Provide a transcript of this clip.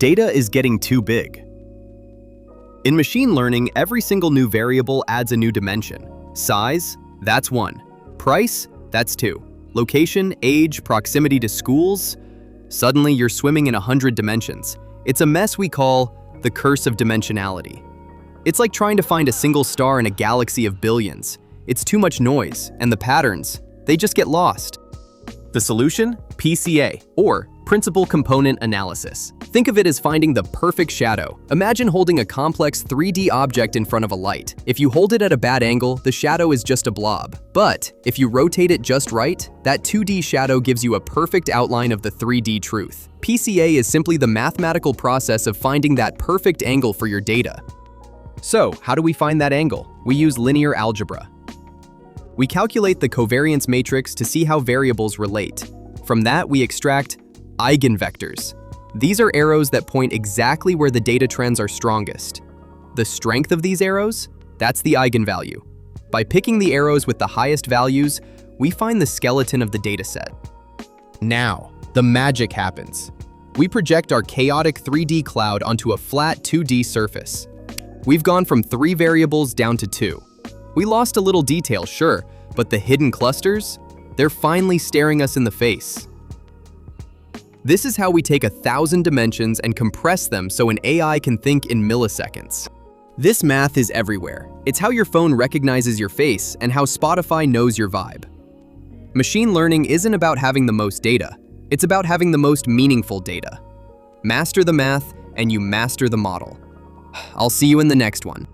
Data is getting too big. In machine learning, every single new variable adds a new dimension. Size, that's 1. Price, that's 2. Location, age, proximity to schools. Suddenly, you're swimming in 100 dimensions. It's a mess we call the Curse of Dimensionality. It's like trying to find a single star in a galaxy of billions. It's too much noise, and the patterns, they just get lost. The solution? PCA, or Principal Component Analysis. Think of it as finding the perfect shadow. Imagine holding a complex 3D object in front of a light. If you hold it at a bad angle, the shadow is just a blob. But if you rotate it just right, that 2D shadow gives you a perfect outline of the 3D truth. PCA is simply the mathematical process of finding that perfect angle for your data. So, how do we find that angle? We use linear algebra. We calculate the covariance matrix to see how variables relate. From that, we extract eigenvectors. These are arrows that point exactly where the data trends are strongest. The strength of these arrows? That's the eigenvalue. By picking the arrows with the highest values, we find the skeleton of the dataset. Now, the magic happens. We project our chaotic 3D cloud onto a flat 2D surface. We've gone from 3 variables down to 2. We lost a little detail, sure, but the hidden clusters? They're finally staring us in the face. This is how we take 1,000 dimensions and compress them so an AI can think in milliseconds. This math is everywhere. It's how your phone recognizes your face and how Spotify knows your vibe. Machine learning isn't about having the most data. It's about having the most meaningful data. Master the math, and you master the model. I'll see you in the next one.